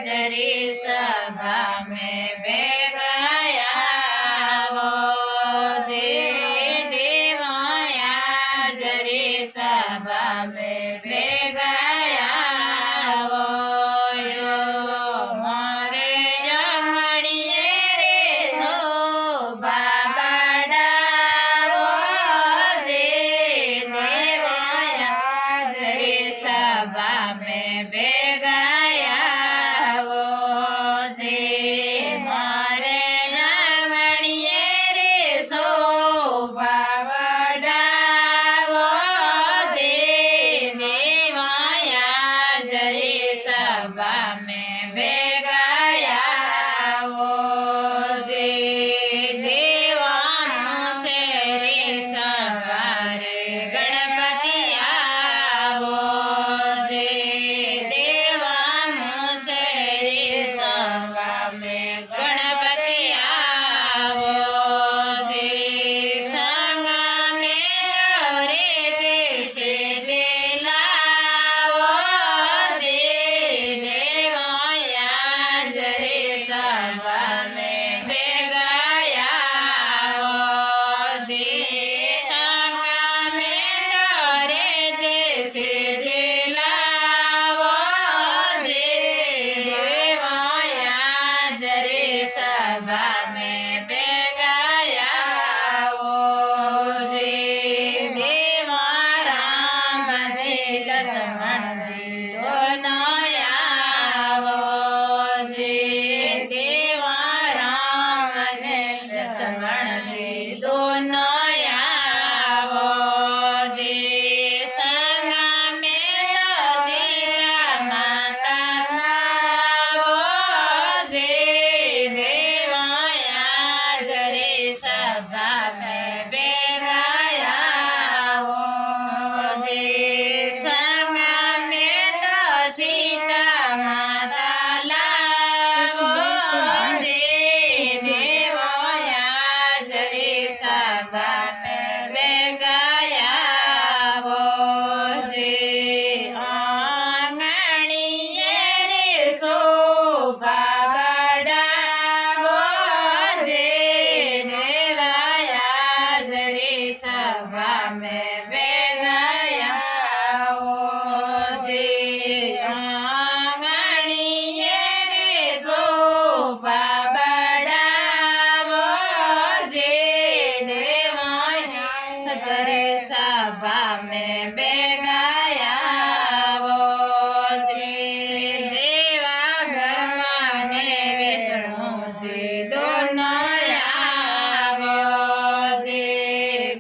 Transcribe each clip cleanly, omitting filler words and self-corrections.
जरी सभा में बेगाया वो जे देवाया जरी सभा में बेगाया वो यो मारे जंगड़िए रे शोभा बढ़ावो जे देवाया जरी सभा में बेगाया वो जे मारे जंगड़िए रे शोभा बढ़ावो जे देवाया जरी सभा में बेगाया वो जे देवानो से रे सवारे गणपति आवो जे देवानो से रे सभा में गणपति आवो जे संग में रे देशे देलावो जे देवाया जरे सभा में बेगाया वो जे संग में रे देशे देलावो जे देवाया जरे सभा में बेगाया वो जे देवा राम जी लक्ष्मण जी दोनों आवो जे देवा राम जी लक्ष्मण जी दोनों आवो जे संग में सीता माता आवो जे देवाया जरे सभा में बेगाया वो जे संग में सीता माता लावो जे देवाया जरे सभा में बेगाया वो जे आंगणिए रे शोभा बढ़ावो जे देवाया जरे सभा में बेगाया वो जे आंगणिए रे शोभा बढ़ावो जे देवाया जरे सभा में बेगाया वो जे देवा ब्रह्मा ने विष्णु जी दोनों आवो जे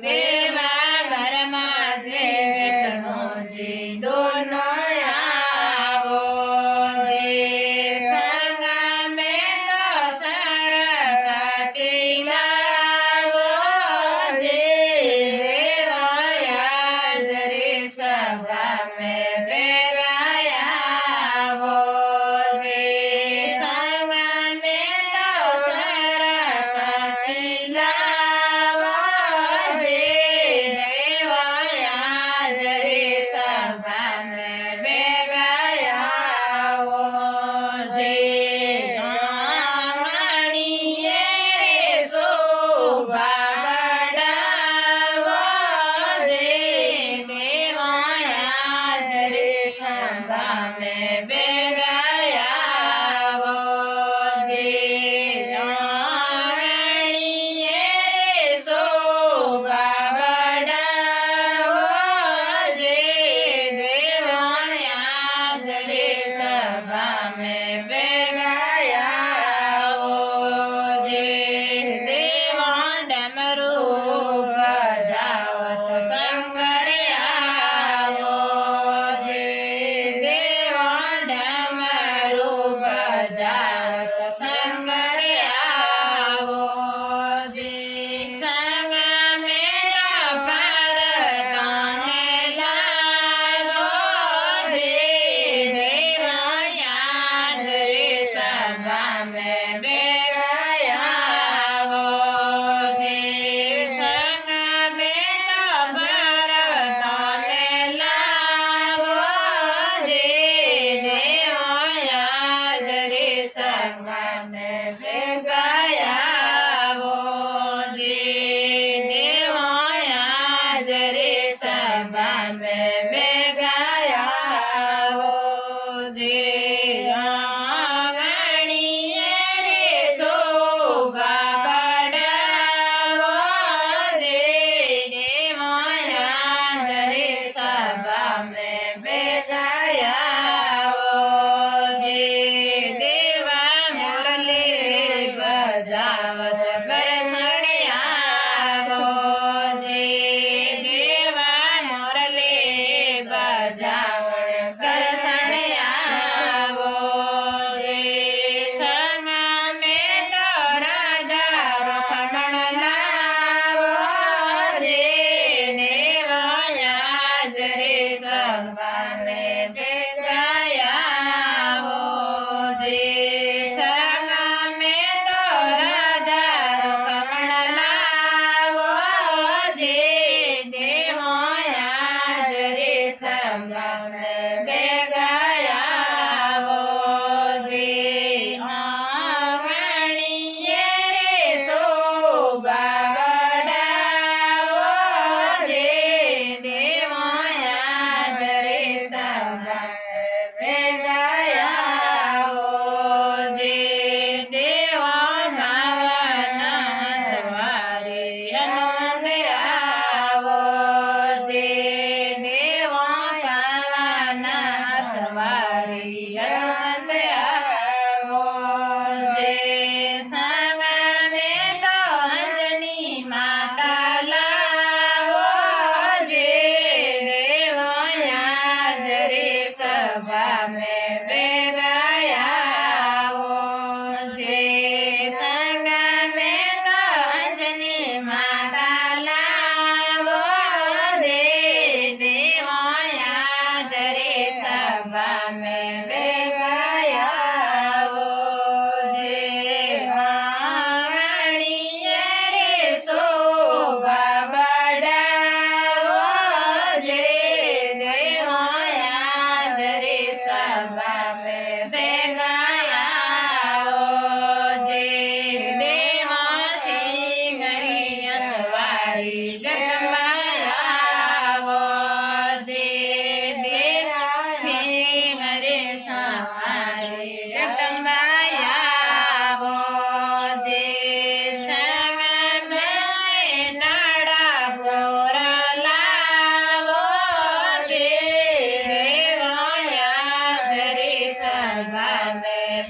देवा ब्रह्मा जी विष्णु जी दोनों आवो जे संग में सरस्वती लावो जे देवाया जरे सभा में बेगाया वो जे संग में सरस्वती लावो जे देवाया जरे सभा में बेगाया वो जे आंगणिए रे शोभा बढ़ावो जे देवाया जरे सभा में बेगाया वो जे आंगणिए रे शोभा बढ़ावो जे देवाया जरे सभा में बेगाया वो जे देवा डमरू बजावत शंकर आवो जे देवा डमरू बजावत शंकर आवो जे संग में परताने लावो जे देवाया जरे જે આંગણીએ રે શોભા બડાવો જે દેવાયા જરે સભા મેં બેગાયા જે દેવા મુરલે બજાવત કર સણ્યા જે દેવા મુરલે બજાવત કર સણ્યા જે સંગ મેં તો રાજા રખમણ લાવો જે દેવાયા જરે સભા મેં બેગાયા જે સંગ મેં તો રાજા રખમણ લાવો જે દેવાયા જરે સભા મેં બેગાયા જે આંગણીએ રે શોભા બડાવો જે દેવાયા જરે સભા બેગાયા જે દેવા ભાવના સવારે અનંદરાવો જે દેવા ભાવના સવારે અનંદરાવો જે સંગ મેં તો અંજની માતા લાવો જે દેવાયા જરે સભા મેં બેગાયા જે સંગ મેં તો અંજની માતા લાવો જે દેવાયા જરે સભા મેં બેગાયા જે આંગણીએ રે શોભા બડાવો જે દેવાયા જરે સભા મેં બેગાયા જે દેવા સિંગરી સવારી જગમાયા જે દેવા સિંગરે સવારી જગમાયા જે સંગ મેં નાડા ગોરા લાવો જે દેવાયા જરે સભા મેં